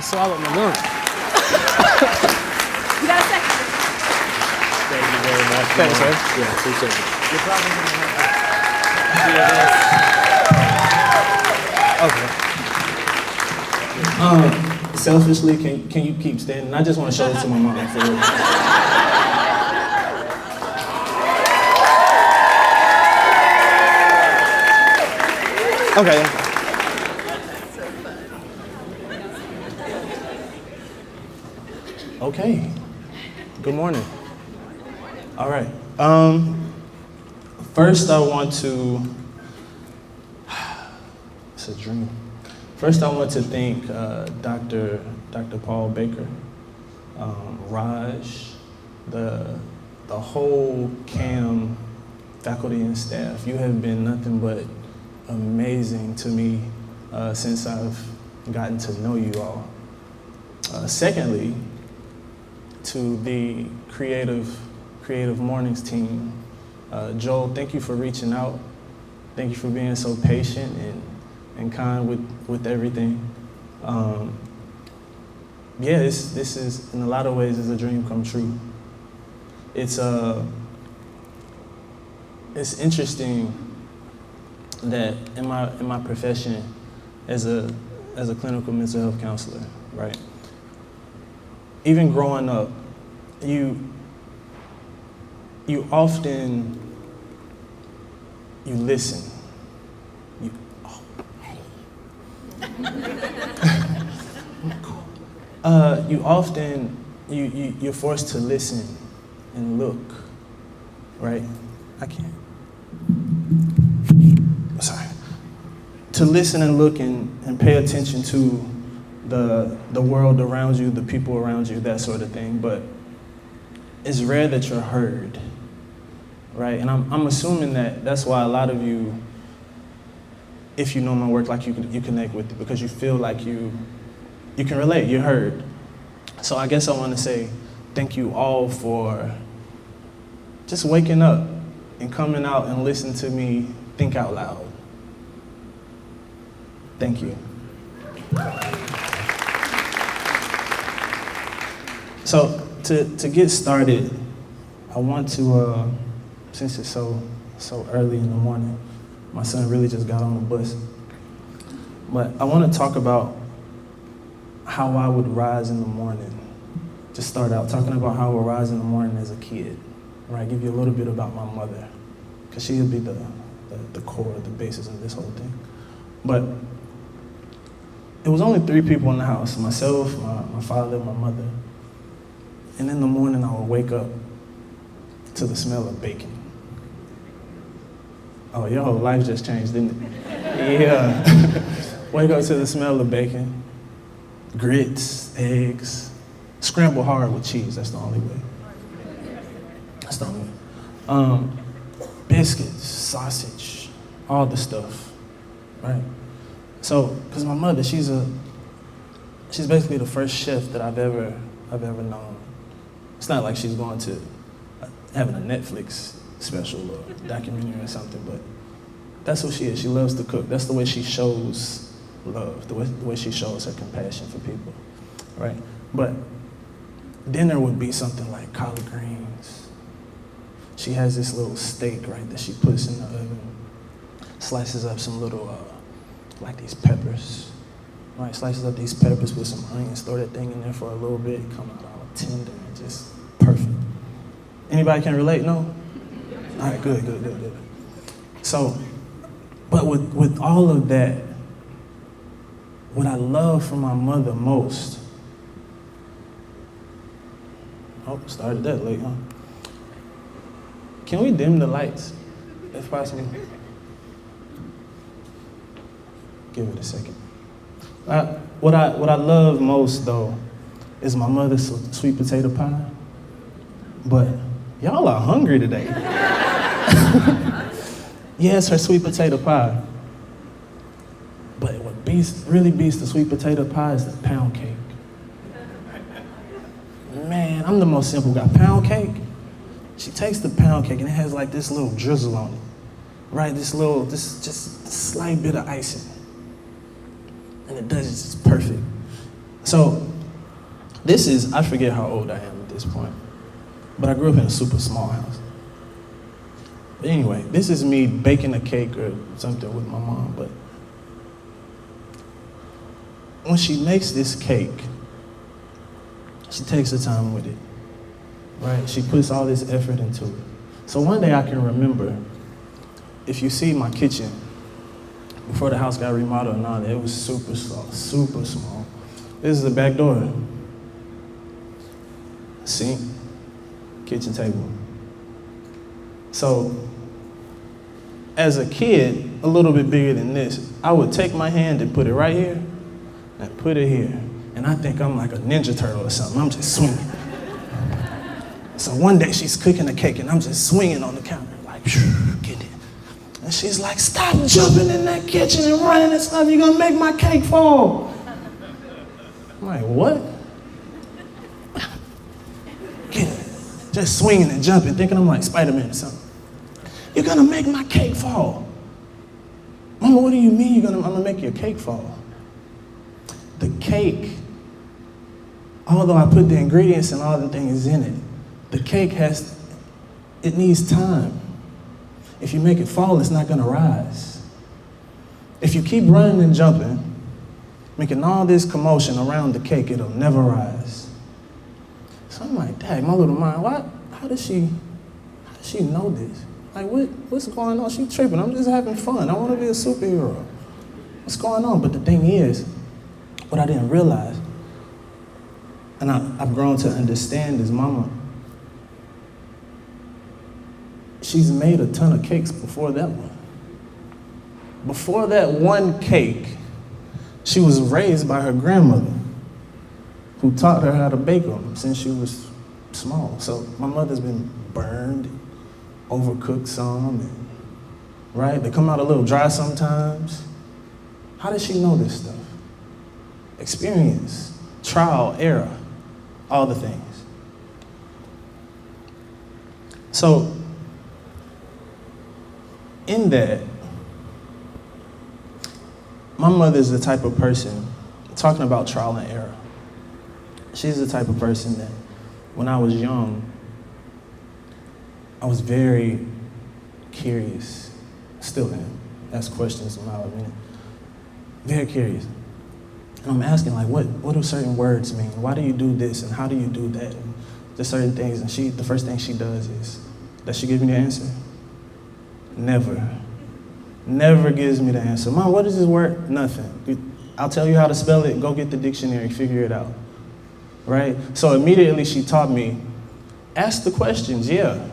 just swallowed my lunch. You got a second? Thank you very much. Thanks, sir. Yeah, appreciate it. You're probably going to have to. Okay. Selfishly, can you keep standing? I just want to show this to my mom for real. Okay. Okay. Good morning. All right. First, I want to. It's a dream. First, I want to thank Dr. Paul Baker, Raj, the whole CAM faculty and staff. You have been nothing but amazing to me since I've gotten to know you all. Secondly, to the CreativeMornings team, Joel, thank you for reaching out. Thank you for being so patient and kind with everything. Yeah, this is in a lot of ways is a dream come true. It's interesting that in my profession as a clinical mental health counselor, right? Even growing up, you often listen. You're forced to listen and look, right? I can't. Sorry. To listen and look and pay attention to the world around you, the people around you, that sort of thing. But it's rare that you're heard, right? And I'm assuming that's why a lot of you, if you know my work, like you connect with it because you feel like you can relate, you're heard. So I guess I want to say thank you all for just waking up and coming out and listening to me think out loud. Thank you. So to get started, I want to, since it's so early in the morning, my son really just got on the bus. But I want to talk about how I would rise in the morning. Just start out talking about how I would rise in the morning as a kid. Right, give you a little bit about my mother, because she'll be the core, the basis of this whole thing. But it was only 3 people in the house, myself, my father, my mother. And in the morning I would wake up to the smell of bacon. Oh, your whole life just changed, didn't it? Yeah. Wake up to the smell of bacon, grits, eggs, scrambled hard with cheese, that's the only way. That's the only way. Biscuits, sausage, all the stuff, right? So, because my mother, she's basically the first chef that I've ever known. It's not like she's going to having a Netflix special or documentary or something, but that's who she is. She loves to cook. That's the way she shows love, the way she shows her compassion for people, right? But dinner would be something like collard greens. She has this little steak, right, that she puts in the oven, slices up some little, like these peppers, right? Slices up these peppers with some onions, throw that thing in there for a little bit, come out all tender and just perfect. Anybody can relate, no? All right, good. So, but with all of that, what I love from my mother most, started that late, huh? Can we dim the lights, if possible? Give it a second. What I love most, though, is my mother's sweet potato pie. But y'all are hungry today. Yes, her sweet potato pie. But what really beats the sweet potato pie is the pound cake. Man, I'm the most simple guy. Pound cake, she takes the pound cake and it has like this little drizzle on it, right? This just slight bit of icing. And it does it just perfect. So this is, I forget how old I am at this point, but I grew up in a super small house. But anyway, this is me baking a cake or something with my mom, but when she makes this cake, she takes her time with it, right? She puts all this effort into it. So one day I can remember, if you see my kitchen, before the house got remodeled and all that, it was super small. This is the back door. Sink, kitchen table. So, as a kid, a little bit bigger than this, I would take my hand and put it right here, and put it here. And I think I'm like a Ninja Turtle or something. I'm just swinging. So one day she's cooking a cake and I'm just swinging on the counter, like, get it. And she's like, stop jumping in that kitchen and running and stuff. You're gonna make my cake fall. I'm like, what? Get it. Just swinging and jumping, thinking I'm like Spider-Man or something. You're gonna make my cake fall. Mama, what do you mean I'm gonna make your cake fall? The cake, although I put the ingredients and all the things in it, the cake it needs time. If you make it fall, it's not gonna rise. If you keep running and jumping, making all this commotion around the cake, it'll never rise. So I'm like, dang, my little mind, how does she know this? Like, what's going on? She tripping, I'm just having fun. I wanna be a superhero. What's going on? But the thing is, what I didn't realize, and I've grown to understand, is Mama, she's made a ton of cakes before that one. Before that one cake, she was raised by her grandmother, who taught her how to bake them since she was small. So my mother's been burned, overcooked some, and, right? They come out a little dry sometimes. How does she know this stuff? Experience, trial, error, all the things. So, in that, my mother's the type of person, talking about trial and error, she's the type of person that when I was young, I was very curious, still am, ask questions a mile a minute, very curious. And I'm asking, like, what do certain words mean? Why do you do this and how do you do that? And just certain things, and the first thing she does is, does she give me the answer? Never gives me the answer. Mom, what is this word? Nothing. I'll tell you how to spell it, go get the dictionary, figure it out, right? So immediately she taught me, ask the questions, yeah.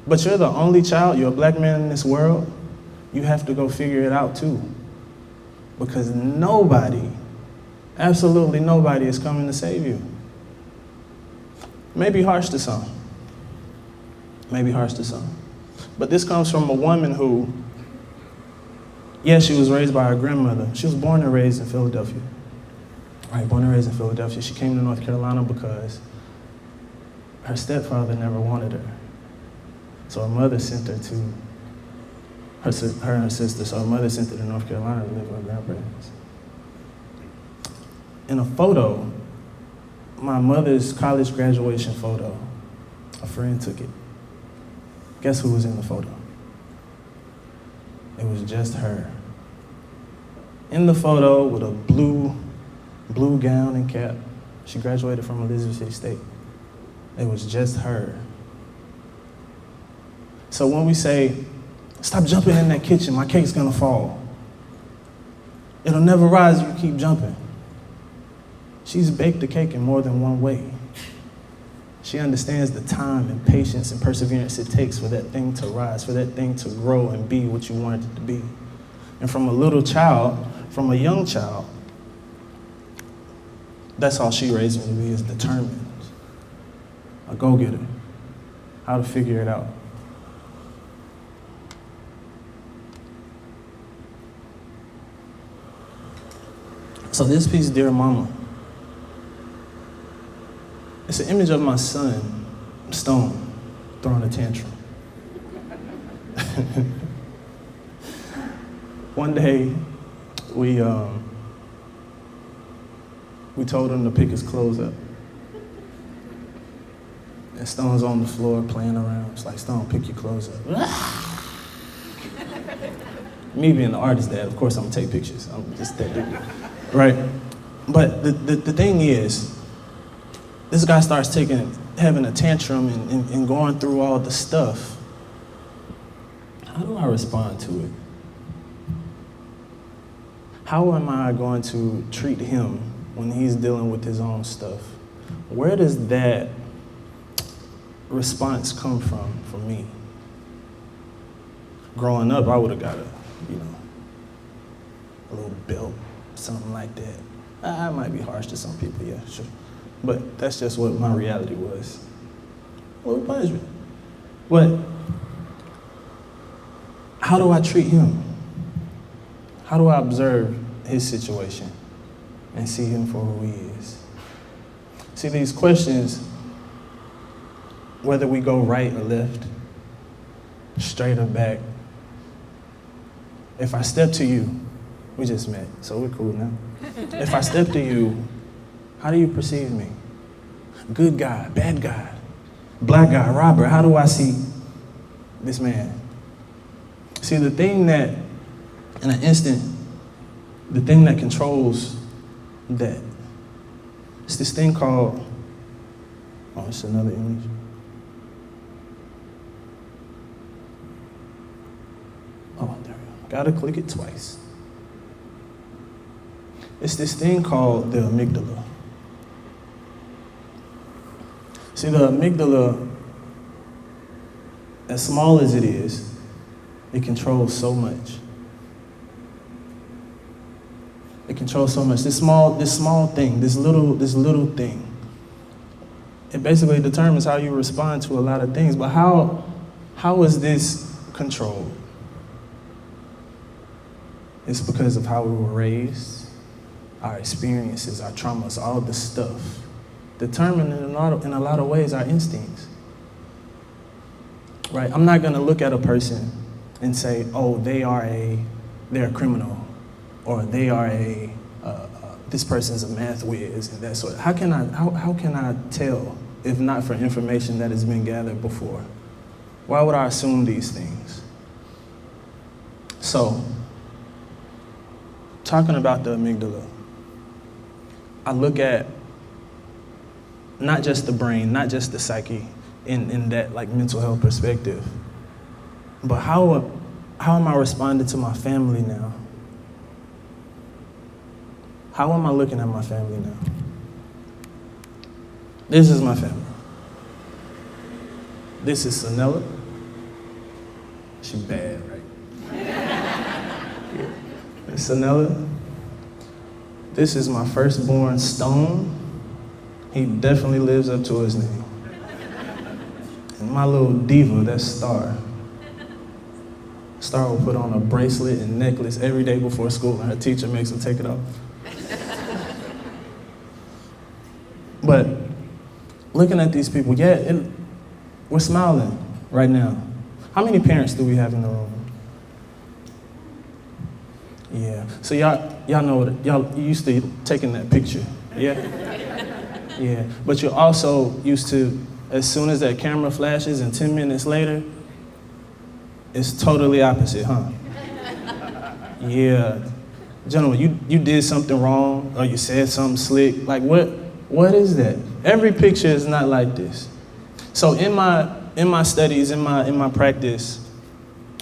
But you're the only child, you're a black man in this world, you have to go figure it out too. Because nobody, absolutely nobody is coming to save you. Maybe harsh to some. But this comes from a woman who, yes, she was raised by her grandmother. She was born and raised in Philadelphia. Right, born and raised in Philadelphia. She came to North Carolina because her stepfather never wanted her. So her mother sent her to, her and her sister, so her mother sent her to North Carolina to live with her grandparents. In a photo, my mother's college graduation photo, a friend took it. Guess who was in the photo? It was just her. In the photo with a blue gown and cap. She graduated from Elizabeth City State. It was just her. So when we say, stop jumping in that kitchen, my cake's gonna fall. It'll never rise if you keep jumping. She's baked the cake in more than one way. She understands the time and patience and perseverance it takes for that thing to rise, for that thing to grow and be what you want it to be. And from a little child, from a young child, that's all she raised me to be, is determined, a go-getter, how to figure it out. So this piece, Dear Mama, it's an image of my son, Stone, throwing a tantrum. One day, we told him to pick his clothes up. And Stone's on the floor playing around. It's like, Stone, pick your clothes up. Me being the artist dad, of course I'm gonna take pictures. I'm just that dude, right? But the thing is, this guy starts having a tantrum and going through all the stuff. How do I respond to it? How am I going to treat him when he's dealing with his own stuff? Where does that response come from for me? Growing up, I would have got a little belt, something like that. I might be harsh to some people, yeah, sure. But that's just what my reality was. A little punishment. But how do I treat him? How do I observe his situation and see him for who he is? See, these questions, whether we go right or left, straight or back, if I step to you, we just met, so we're cool now. If I step to you, how do you perceive me? Good guy, bad guy, black guy, robber, how do I see this man? See, the thing that, in an instant, the thing that controls that, it's this thing called, oh, it's another image. Oh, there we go. Gotta click it twice. It's this thing called the amygdala. See, the amygdala, as small as it is, it controls so much. It controls so much. This small thing, this little thing. It basically determines how you respond to a lot of things. But how is this controlled? It's because of how we were raised, our experiences, our traumas, all of the stuff, determine in a lot of ways our instincts. Right? I'm not gonna look at a person and say, oh, they're a criminal, or they are this person's a math whiz and that sort of. How can I tell if not for information that has been gathered before? Why would I assume these things? So, talking about the amygdala, I look at not just the brain, not just the psyche in that like mental health perspective, but how am I responding to my family now? How am I looking at my family now? This is my family. This is Sanella. She bad, right? Yeah. Sanella. This is my firstborn, Stone. He definitely lives up to his name. And my little diva, that's Star. Star will put on a bracelet and necklace every day before school, and her teacher makes her take it off. But looking at these people, we're smiling right now. How many parents do we have in the room? Yeah. So y'all know y'all used to taking that picture. Yeah. Yeah. But you're also used to, as soon as that camera flashes and 10 minutes later, it's totally opposite, huh? Yeah. Gentlemen, you did something wrong or you said something slick. Like what is that? Every picture is not like this. So in my studies, in my practice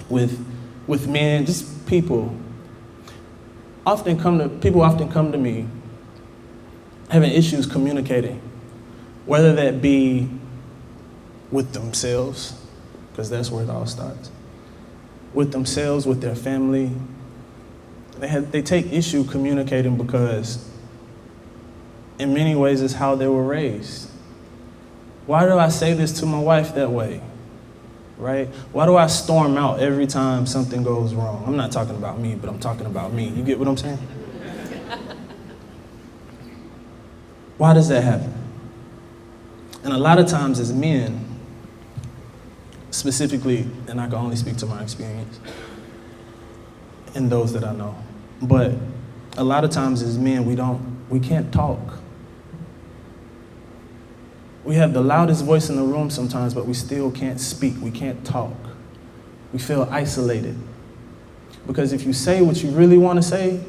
with men, just people often come to me having issues communicating, whether that be with themselves, because that's where it all starts, with themselves, with their family. They take issue communicating because in many ways it's how they were raised. Why do I say this to my wife that way? Right? Why do I storm out every time something goes wrong? I'm not talking about me, but I'm talking about me. You get what I'm saying? Why does that happen? And a lot of times as men, specifically, and I can only speak to my experience and those that I know, but a lot of times as men, we can't talk. We have the loudest voice in the room sometimes, but we still can't speak. We can't talk. We feel isolated. Because if you say what you really want to say,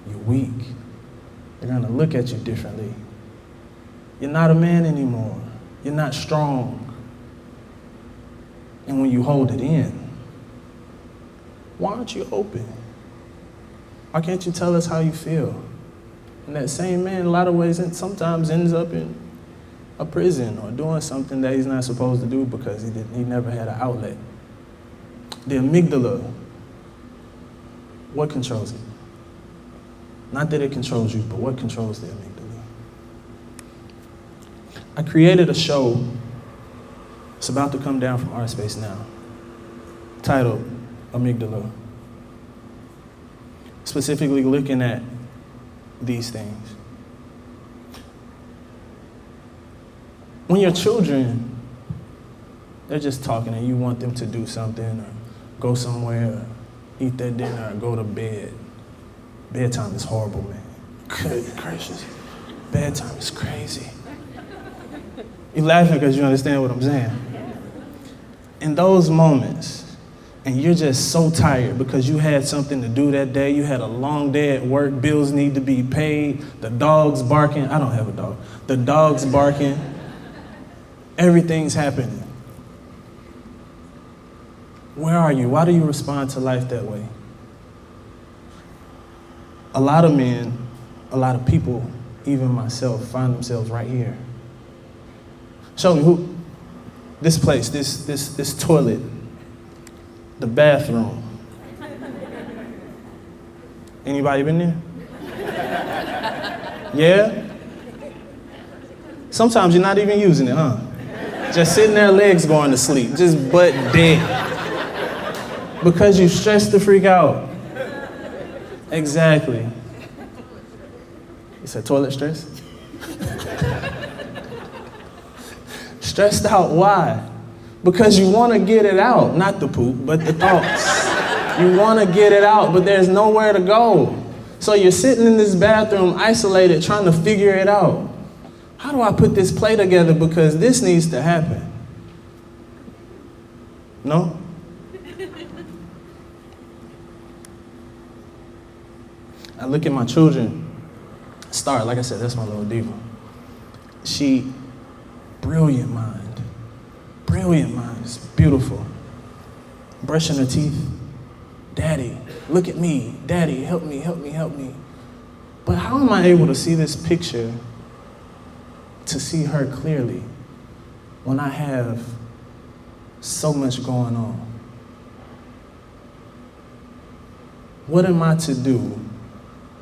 you're weak. They're going to look at you differently. You're not a man anymore. You're not strong. And when you hold it in, why aren't you open? Why can't you tell us how you feel? And that same man, in a lot of ways, sometimes ends up in a prison or doing something that he's not supposed to do because he never had an outlet. The amygdala, what controls it? Not that it controls you, but what controls the amygdala? I created a show. It's about to come down from our space now, titled Amygdala. Specifically looking at these things. When your children, they're just talking and you want them to do something or go somewhere or eat their dinner or go to bed. Bedtime is horrible, man. Good gracious. Bedtime is crazy. You're laughing because you understand what I'm saying. In those moments, and you're just so tired because you had something to do that day, you had a long day at work, bills need to be paid, the dog's barking. I don't have a dog. The dog's barking. Everything's happening. Where are you? Why do you respond to life that way? A lot of men, a lot of people, even myself, find themselves right here. Show me who, this place, this toilet, the bathroom. Anybody been there? Yeah? Sometimes you're not even using it, huh? Just sitting there, legs going to sleep, just butt dead. Because you stressed the freak out. Exactly. You said toilet stress? Stressed out, why? Because you want to get it out, not the poop, but the thoughts. You want to get it out, but there's nowhere to go. So you're sitting in this bathroom, isolated, trying to figure it out. How do I put this play together because this needs to happen? No? I look at my children. Star, like I said, that's my little diva. She, brilliant mind. Brilliant mind, it's beautiful. Brushing her teeth. Daddy, look at me. Daddy, help me, help me, help me. But how am I able to see this picture, to see her clearly, when I have so much going on? What am I to do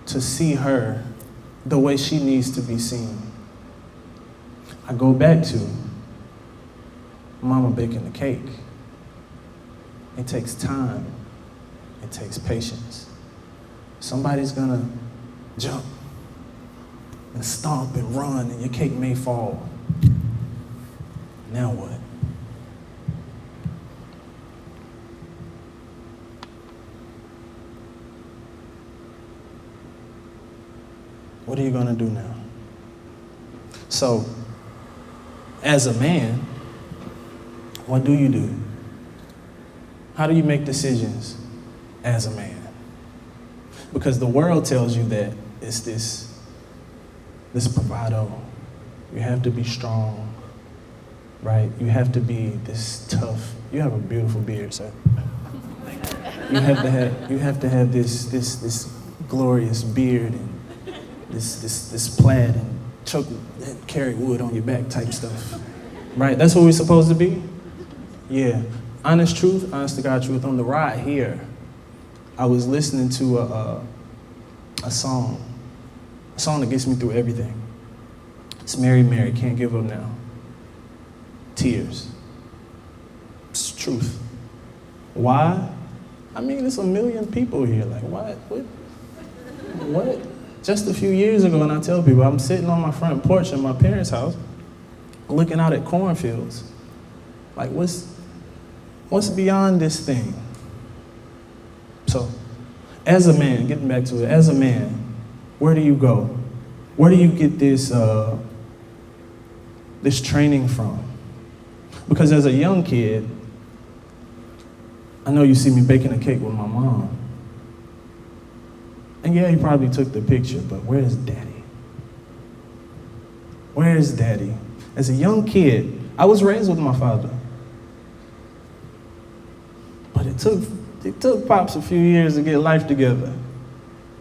to see her the way she needs to be seen? I go back to Mama baking the cake. It takes time. It takes patience. Somebody's gonna jump and stomp and run and your cake may fall. Now what? What are you gonna do now? So, as a man, what do you do? How do you make decisions as a man? Because the world tells you that it's this bravado. You have to be strong, right? You have to be this tough. You have a beautiful beard, sir. You have to have this glorious beard and this plaid and choke that carry wood on your back type stuff, right? That's what we're supposed to be. Yeah, honest truth, honest to God truth. On the ride here, I was listening to a song that gets me through everything. It's Mary, Mary, Can't Give Up Now. Tears. It's truth. Why? I mean, there's a million people here. Like, what? Just a few years ago, and I tell people, I'm sitting on my front porch in my parents' house, looking out at cornfields. Like, what's beyond this thing? So, as a man, getting back to it, as a man, where do you go Where do you get this this training from? Because as a young kid, I know you see me baking a cake with my mom. And yeah, he probably took the picture, but where's daddy? Where's daddy? As a young kid, I was raised with my father. But it took Pops a few years to get life together.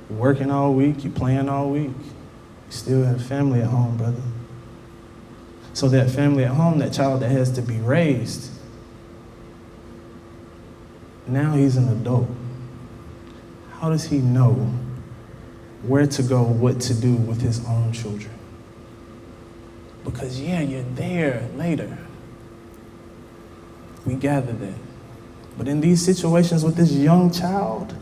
You're working all week, you're playing all week. You still have family at home, brother. So that family at home, that child that has to be raised, now he's an adult. How does he know where to go, what to do with his own children? Because yeah, you're there later. We gather that. But in these situations with this young child,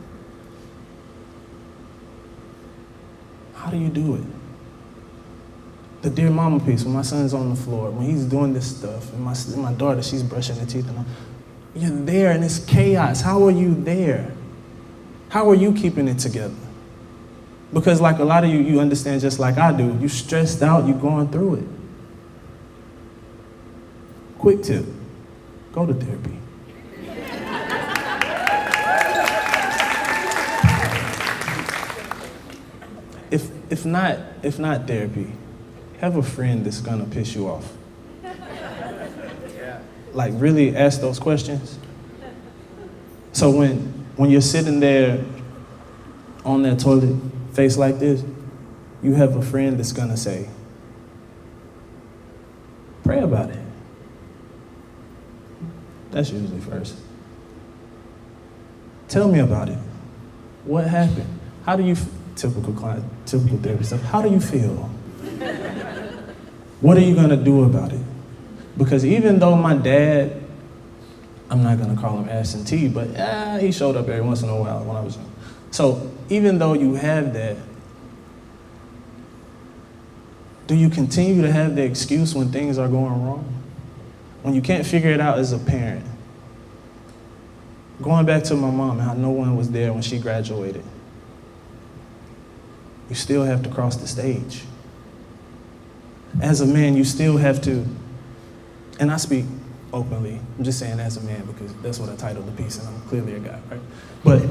how do you do it? The dear mama piece, when my son's on the floor, when he's doing this stuff, and my daughter, she's brushing her teeth, and you're there and it's chaos. How are you there? How are you keeping it together? Because like a lot of you understand just like I do, you stressed out, you're going through it. Quick tip, go to therapy. If not therapy, have a friend that's gonna piss you off. Like really ask those questions. So when you're sitting there on that toilet, face like this, you have a friend that's gonna say, pray about it. That's usually first. Tell me about it. What happened? How do you, typical client, typical therapy stuff, how do you feel? What are you gonna do about it? Because even though my dad, I'm not gonna call him absentee, but he showed up every once in a while when I was young. So even though you have that, do you continue to have the excuse when things are going wrong? When you can't figure it out as a parent? Going back to my mom and how no one was there when she graduated. You still have to cross the stage. As a man, you still have to, and I speak openly, I'm just saying as a man because that's what I titled the piece and I'm clearly a guy, right? But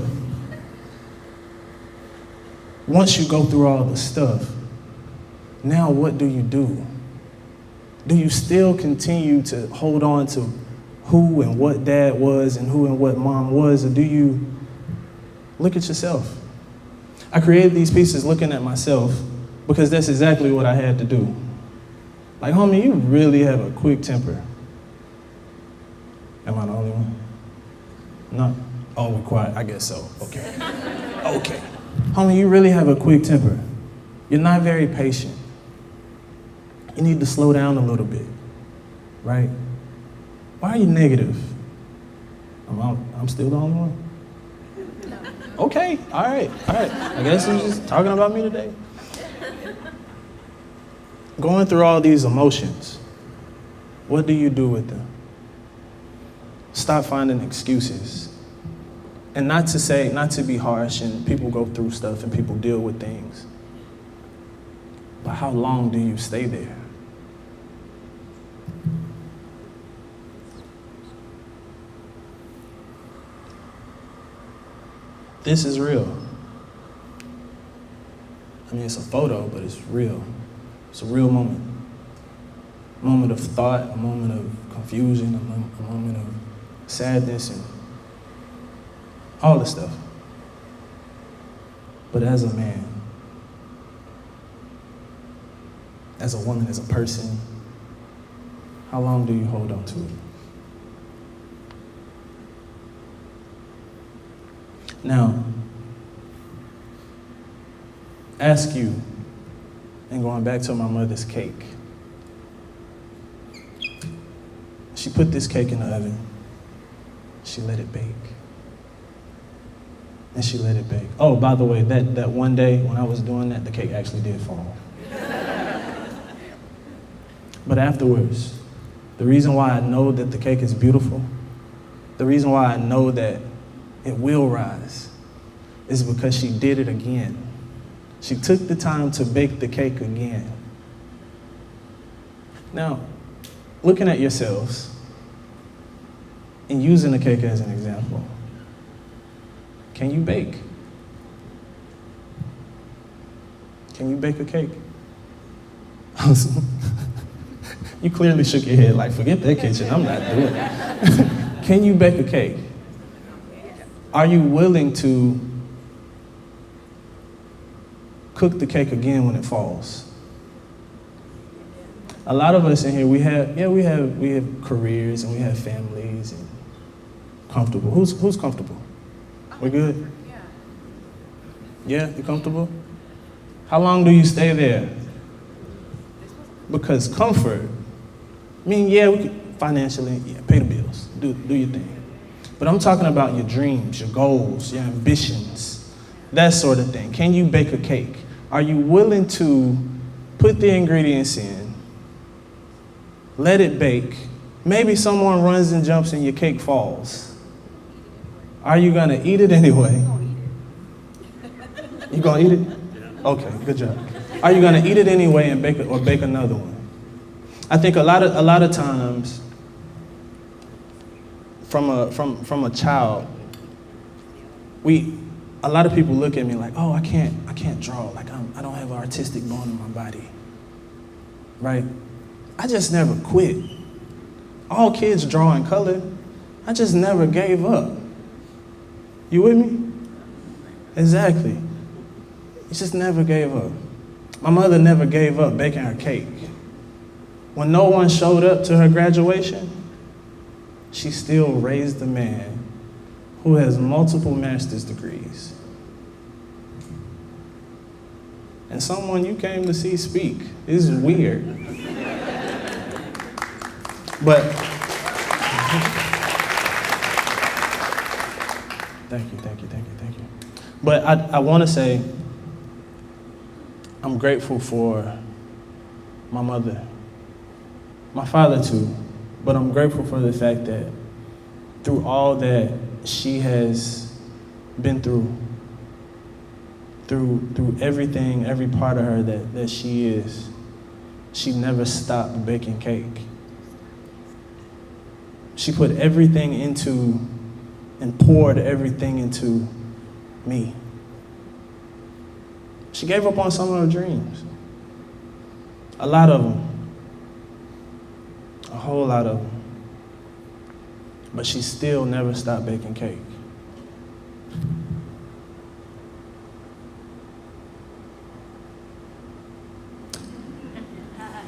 once you go through all the stuff, now what do you do? Do you still continue to hold on to who and what dad was and who and what mom was, or do you look at yourself? I created these pieces looking at myself because that's exactly what I had to do. Like, homie, you really have a quick temper. Am I the only one? No? Oh, we're quiet. I guess so. Okay. Okay. Homie, you really have a quick temper. You're not very patient. You need to slow down a little bit, right? Why are you negative? I'm still the only one? Okay, all right. I guess he's just talking about me today. Going through all these emotions, what do you do with them? Stop finding excuses. And not to be harsh, and people go through stuff and people deal with things. But how long do you stay there? This is real. I mean, it's a photo, but it's real. It's a real moment. A moment of thought, a moment of confusion, a moment of sadness, and all this stuff. But as a man, as a woman, as a person, how long do you hold on to it? Now, ask you, and going back to my mother's cake. She put this cake in the oven. She let it bake. And she let it bake. Oh, by the way, that one day when I was doing that, the cake actually did fall. But afterwards, the reason why I know that the cake is beautiful, the reason why I know that it will rise, is because she did it again. She took the time to bake the cake again. Now, looking at yourselves and using the cake as an example, can you bake? Can you bake a cake? You clearly shook your head like, forget that kitchen, I'm not doing it. Can you bake a cake? Are you willing to cook the cake again when it falls? A lot of us in here, we have careers and we have families and comfortable. Who's comfortable? We good? Yeah, you comfortable? How long do you stay there? Because comfort, I mean, yeah, we can financially, pay the bills, do your thing. But I'm talking about your dreams, your goals, your ambitions, that sort of thing. Can you bake a cake? Are you willing to put the ingredients in, let it bake? Maybe someone runs and jumps and your cake falls. Are you gonna eat it anyway? You gonna eat it? Okay, good job. Are you gonna eat it anyway and bake another one? I think a lot of times, from a child, a lot of people look at me like, oh, I can't draw. Like I don't have an artistic bone in my body, right? I just never quit. All kids draw and color. I just never gave up. You with me? Exactly. You just never gave up. My mother never gave up baking her cake. When no one showed up to her graduation, she still raised a man who has multiple master's degrees. And someone you came to see speak. This is weird. But thank you. But I want to say I'm grateful for my mother, my father too, but I'm grateful for the fact that through all that she has been through everything, every part of her that she is, she never stopped baking cake. She put everything into and poured everything into me. She gave up on some of her dreams. A lot of them. A whole lot of them. But she still never stopped baking cake.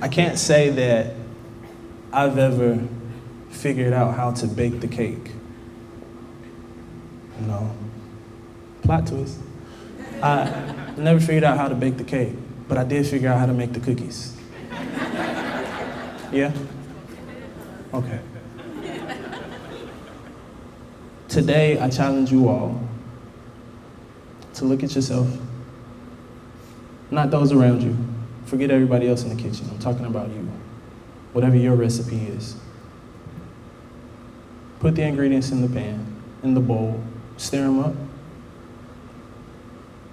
I can't say that I've ever figured out how to bake the cake. No. Plot twist. I never figured out how to bake the cake, but I did figure out how to make the cookies. Yeah? Okay. Today, I challenge you all to look at yourself, not those around you. Forget everybody else in the kitchen. I'm talking about you. Whatever your recipe is. Put the ingredients in the pan, in the bowl, stir them up,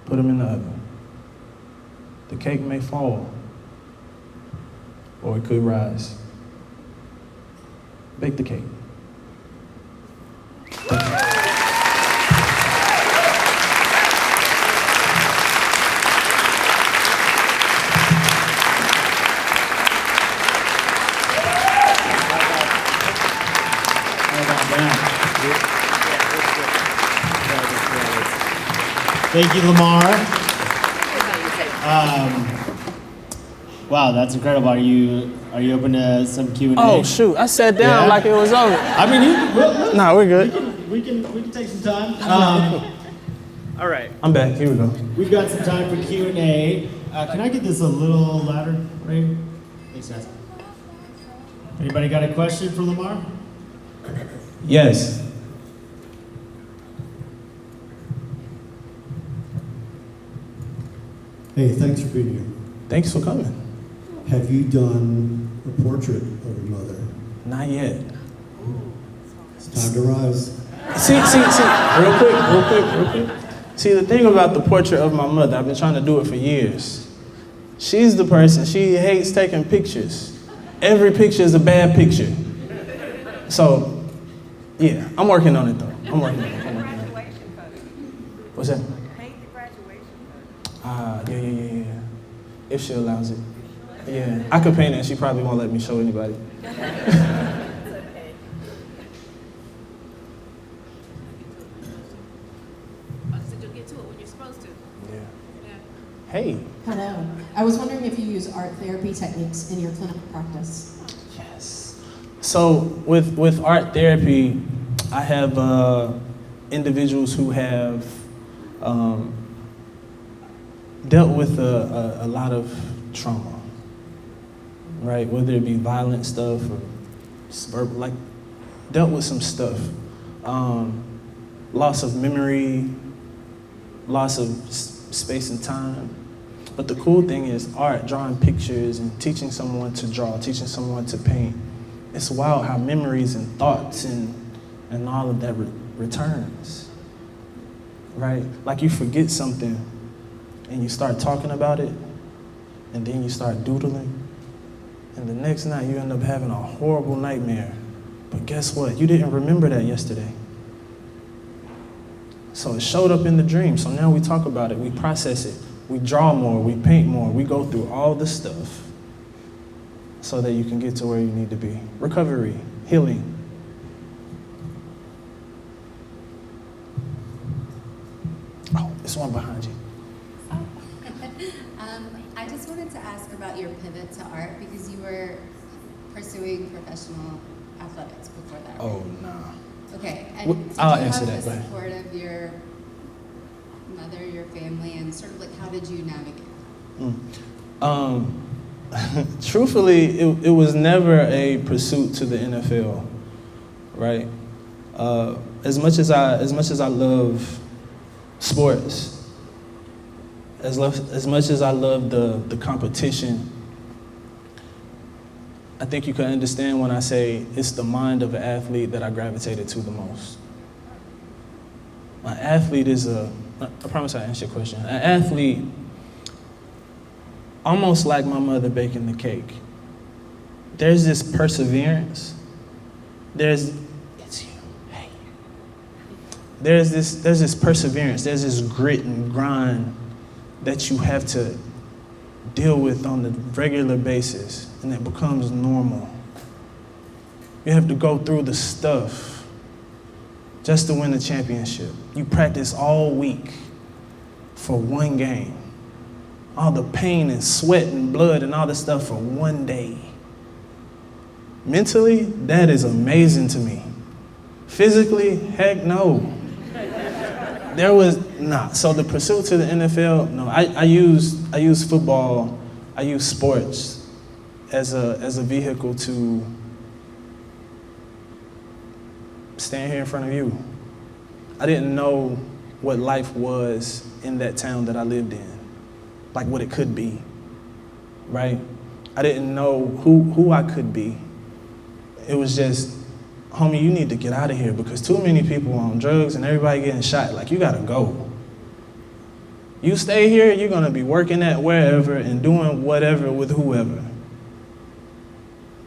put them in the oven. The cake may fall, or it could rise. Bake the cake. Thank you, Lamar. Wow, that's incredible. Are you open to some Q&A? Oh shoot! I sat down Yeah. like it was over. I mean, Nah, we're good. we can take some time. All right, I'm back. Here we go. we've got some time for Q&A. Can I get this a little louder, Ray? Thanks, guys. Anybody got a question for Lamar? Yes. Hey, thanks for being here. Thanks for coming. Have you done a portrait of your mother? Not yet. It's time to rise. See. Real quick. See, the thing about the portrait of my mother, I've been trying to do it for years. She's the person, she hates taking pictures. Every picture is a bad picture. So, yeah, I'm working on it though. I'm working on it. What's that? Paint the graduation photo. Yeah. If she allows it. Yeah, I could paint it and she probably won't let me show anybody. It's okay. So you'll get to it when you're supposed to. Yeah. Yeah. Hey. Hello. I was wondering if you use art therapy techniques in your clinical practice. Yes. So with art therapy, I have individuals who have dealt with a lot of trauma, right? Whether it be violent stuff or like dealt with some stuff. Loss of memory, loss of space and time. But the cool thing is art, drawing pictures and teaching someone to draw, teaching someone to paint. It's wild how memories and thoughts and all of that returns, right? Like you forget something and you start talking about it and then you start doodling and the next night you end up having a horrible nightmare. But guess what? You didn't remember that yesterday. So it showed up in the dream. So now we talk about it, we process it. We draw more, we paint more, we go through all the stuff so that you can get to where you need to be. Recovery, healing. Oh, there's one behind you. I just wanted to ask about your pivot to art because you were pursuing professional athletics before that. Oh, no. Okay, and Well, did I'll you answer have that, the go ahead. support of your mother, your family, and sort of like how did you navigate that? Truthfully, it was never a pursuit to the NFL, right? As much as I love sports, as much as I love the competition, I think you can understand when I say it's the mind of an athlete that I gravitated to the most. An athlete is I promise I answer your question. An athlete, almost like my mother baking the cake, there's this perseverance. It's you, hey. There's this perseverance, there's this grit and grind that you have to deal with on a regular basis, and it becomes normal. You have to go through the stuff just to win the championship. You practice all week for one game. All the pain and sweat and blood and all the stuff for one day. Mentally, that is amazing to me. Physically, heck no. There was not. So the pursuit to the NFL, no. I use football, I use sports as a vehicle to stand here in front of you. I didn't know what life was in that town that I lived in, like what it could be, right? I didn't know who I could be. It was just, homie, you need to get out of here because too many people are on drugs and everybody getting shot. Like, you gotta go. You stay here, you're gonna be working at wherever and doing whatever with whoever.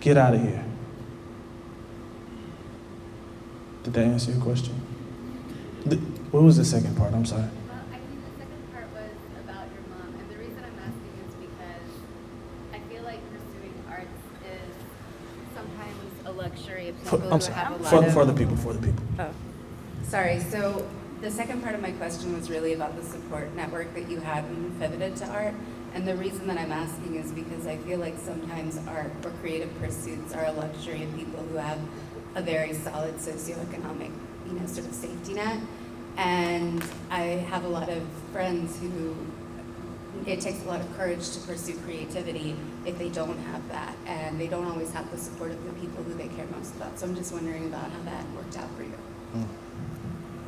Get out of here. Did that answer your question? What was the second part? I'm sorry. Well, I think the second part was about your mom, and the reason I'm asking is because I feel like pursuing arts is sometimes a luxury of people I'm who have a sorry. lot For the people. Oh, sorry. So the second part of my question was really about the support network that you had when you pivoted to art. And the reason that I'm asking is because I feel like sometimes art or creative pursuits are a luxury of people who have a very solid socioeconomic, sort of safety net. And I have a lot of friends who it takes a lot of courage to pursue creativity if they don't have that, and they don't always have the support of the people who they care most about. So I'm just wondering about how that worked out for you.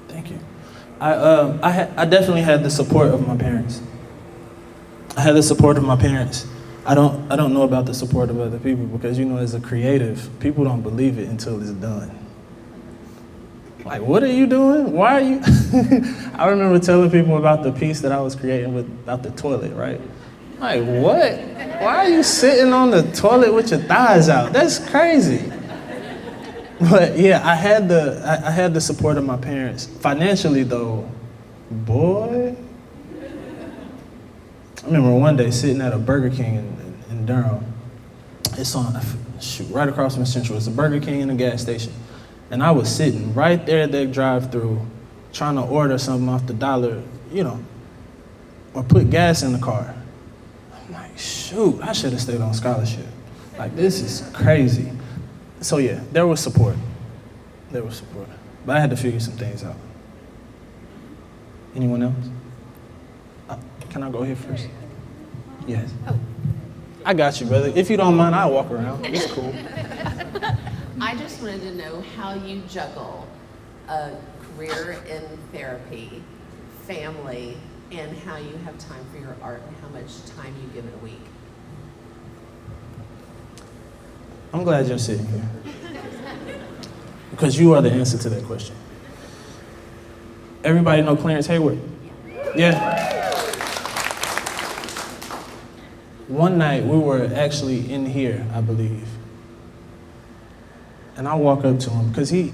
Thank you. I definitely had the support of my parents. I had the support of my parents. I don't know about the support of other people because as a creative, people don't believe it until it's done. Like, what are you doing? Why are you? I remember telling people about the piece that I was creating about the toilet, right? Like, what? Why are you sitting on the toilet with your thighs out? That's crazy. But yeah, I had the support of my parents. Financially though, boy. I remember one day sitting at a Burger King in Durham. It's on, right across from Central. It's a Burger King and a gas station. And I was sitting right there at that drive-thru trying to order something off the dollar, or put gas in the car. I'm like, shoot, I should have stayed on scholarship. Like, this is crazy. So yeah, there was support. There was support. But I had to figure some things out. Anyone else? Can I go here first? Yes. I got you, brother. If you don't mind, I'll walk around. It's cool. I just wanted to know how you juggle a career in therapy, family, and how you have time for your art and how much time you give it a week. I'm glad you're sitting here. Because you are the answer to that question. Everybody know Clarence Hayward? Yeah? One night, we were actually in here, I believe. And I walk up to him, because he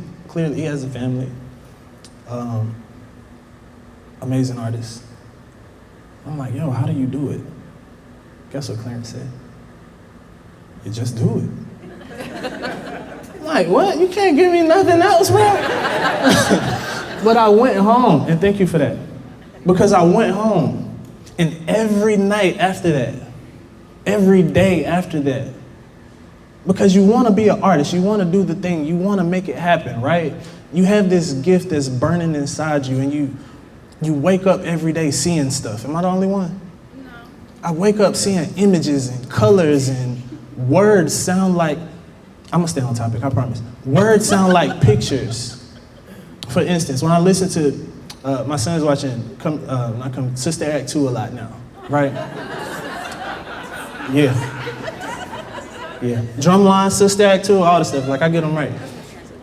has a family. Amazing artist. I'm like, yo, how do you do it? Guess what Clarence said? You just do it. I'm like, what? You can't give me nothing else, bro? But I went home, and thank you for that. Because I went home, and every night after that, every day after that, because you want to be an artist, you want to do the thing, you want to make it happen, right? You have this gift that's burning inside you, and you wake up every day seeing stuff. Am I the only one? No. I wake up seeing images and colors, and words sound like, I'm going to stay on topic, I promise. Words sound like pictures. For instance, when I listen to, my son's watching Sister Act 2 a lot now, right? Yeah. Drumline, Sister Act 2, all the stuff, like I get them right.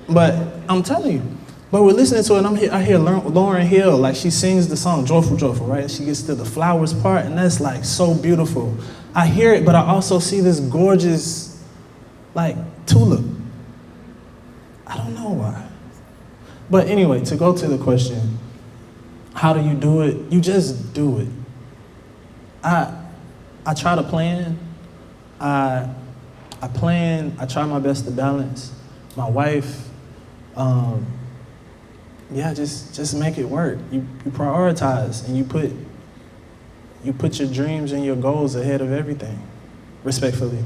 But I'm telling you, but we're listening to it, and I hear Lauryn Hill, like she sings the song Joyful, Joyful, right? She gets to the flowers part, and that's like so beautiful. I hear it, but I also see this gorgeous, like, tulip. I don't know why. But anyway, to go to the question, how do you do it? You just do it. I try to plan. I plan. I try my best to balance. My wife, just make it work. You prioritize, and you put your dreams and your goals ahead of everything, respectfully.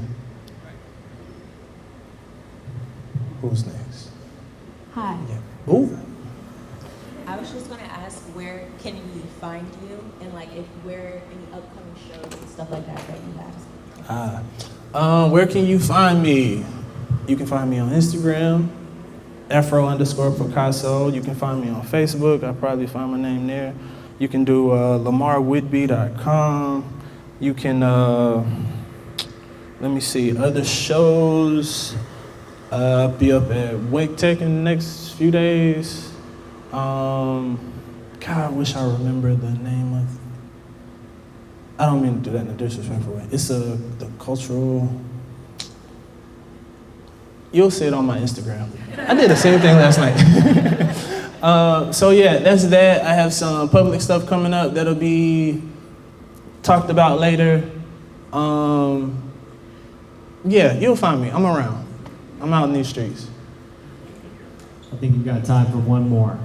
Who's next? Hi. Yeah. Ooh. I was just going to ask, where can we find you, and like where any upcoming shows and stuff like that you have? Where can you find me? You can find me on Instagram, Afro_Picasso. You can find me on Facebook. I'll probably find my name there. You can do LamarWhidbee.com. You can, let me see, other shows. I'll be up at Wake Tech in the next few days. God, I wish I remember the name of. I don't mean to do that in a disrespectful way. It's the cultural. You'll see it on my Instagram. I did the same thing last night. So yeah, that's that. I have some public stuff coming up that'll be talked about later. Yeah, you'll find me. I'm around. I'm out in these streets. I think you've got time for one more.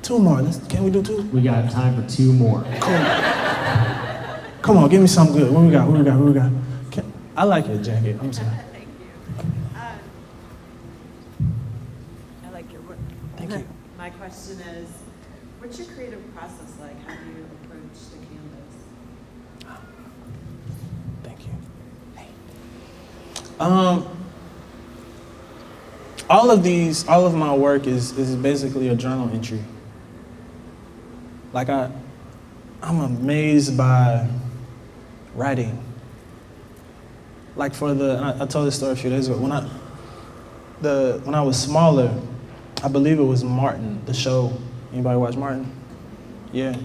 Two more. Can we do two? We got time for two more. Come on, give me something good. What we got? I like your jacket. I'm sorry. Thank you. I like your work. Thank you. My question is, what's your creative process like? How do you approach the canvas? Thank you. Hey. All of my work is basically a journal entry. Like I'm amazed by writing. Like I told this story a few days ago. When I was smaller, I believe it was Martin, the show. Anybody watch Martin? Yeah.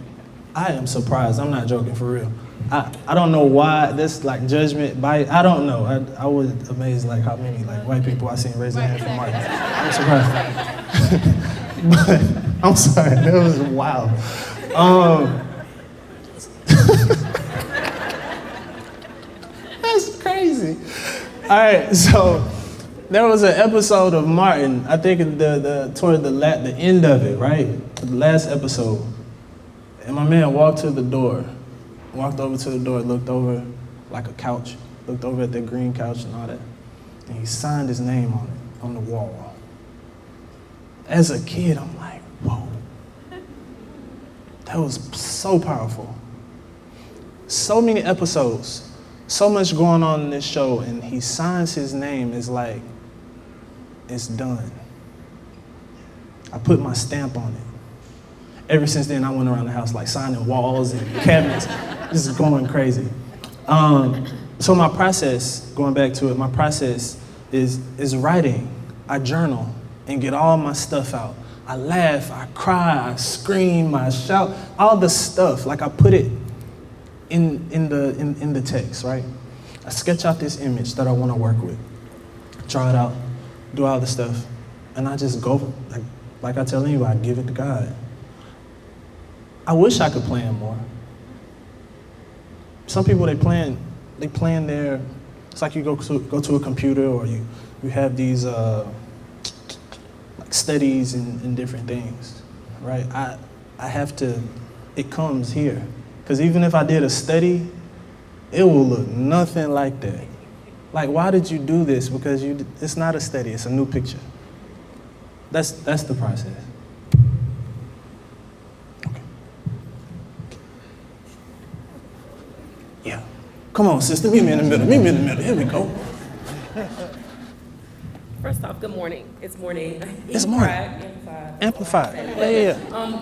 I am surprised. I'm not joking, for real. I don't know why this like judgment by, I don't know. I was amazed like how many like white people I seen raise their hand for Martin. I'm surprised. But I'm sorry, that was wild. That's crazy. All right, so there was an episode of Martin, I think toward the end of it, right? The last episode. And my man walked over to the door, looked over like a couch, looked over at that green couch and all that. And he signed his name on it, on the wall. As a kid, I'm like, whoa. That was so powerful. So many episodes, so much going on in this show, and he signs his name. It's like, it's done. I put my stamp on it. Ever since then, I went around the house like signing walls and cabinets, just going crazy. So my process, going back to it, my process is writing. I journal and get all my stuff out. I laugh, I cry, I scream, I shout, all the stuff. Like I put it in the text, right? I sketch out this image that I want to work with, draw it out, do all the stuff, and I just go, like I tell anybody, I give it to God. I wish I could plan more. Some people, they plan their, it's like you go to a computer, or you have these like studies and different things, right? I have to, it comes here. Because even if I did a study, it will look nothing like that. Like, why did you do this? Because it's not a study, it's a new picture. That's the process. Yeah. Come on, sister, meet me in the middle. Here we go. First off, good morning. It's morning. It's morning. Amplified. Yeah.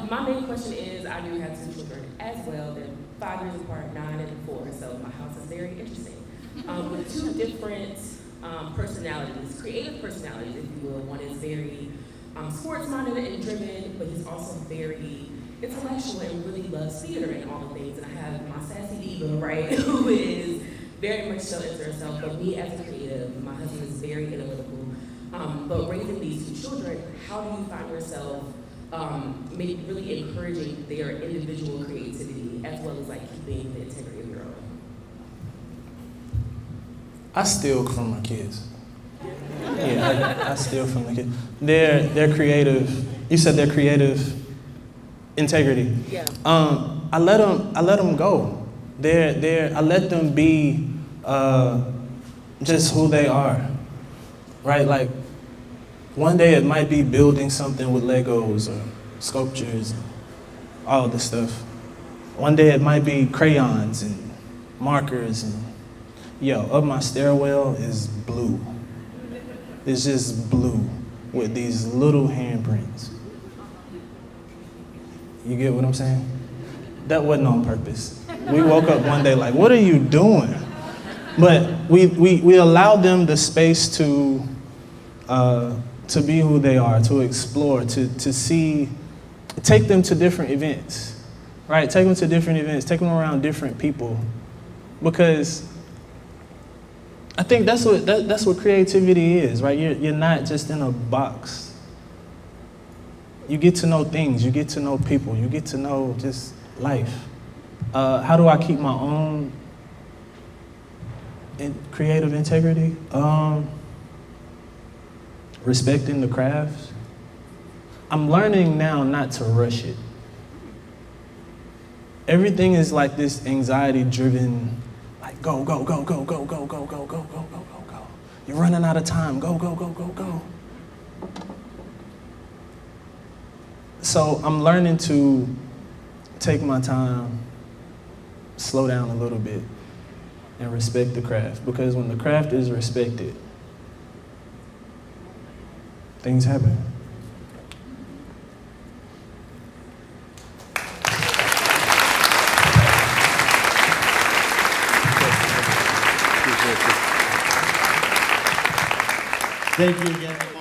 My main question is, I do have 2 children as well. They're 5 years apart, 9 and 4. So my house is very interesting. With 2 different personalities, creative personalities, if you will. One is very sports-minded and driven, but he's also very intellectual and really loves theater and all the things. And I have my sassy diva, right, who is very much so into herself. But me as a creative, my husband is very analytical. But raising these 2 children, how do you find yourself really encouraging their individual creativity as well as like keeping the integrity of your own? I steal from my kids. Yeah, I steal from the kids. They're creative. You said they're creative integrity. Yeah. I let them go. I let them be just who they are. Right? Like one day it might be building something with Legos or sculptures and all this stuff. One day it might be crayons and markers and up my stairwell is blue. It's just blue with these little handprints. You get what I'm saying? That wasn't on purpose. We woke up one day like, what are you doing? But we allowed them the space to be who they are, to explore, to see, take them to different events, right? Take them to different events, take them around different people, because I think that's what creativity is, right? You're not just in a box. You get to know things, you get to know people, you get to know just life. How do I keep my own creative integrity? Respecting the craft. I'm learning now not to rush it. Everything is like this anxiety-driven, like go, go, go, go, go, go, go, go, go, go, go, go, go. You're running out of time. Go, go, go, go, go. So I'm learning to take my time, slow down a little bit, and respect the craft. Because when the craft is respected, things happen. Thank you again.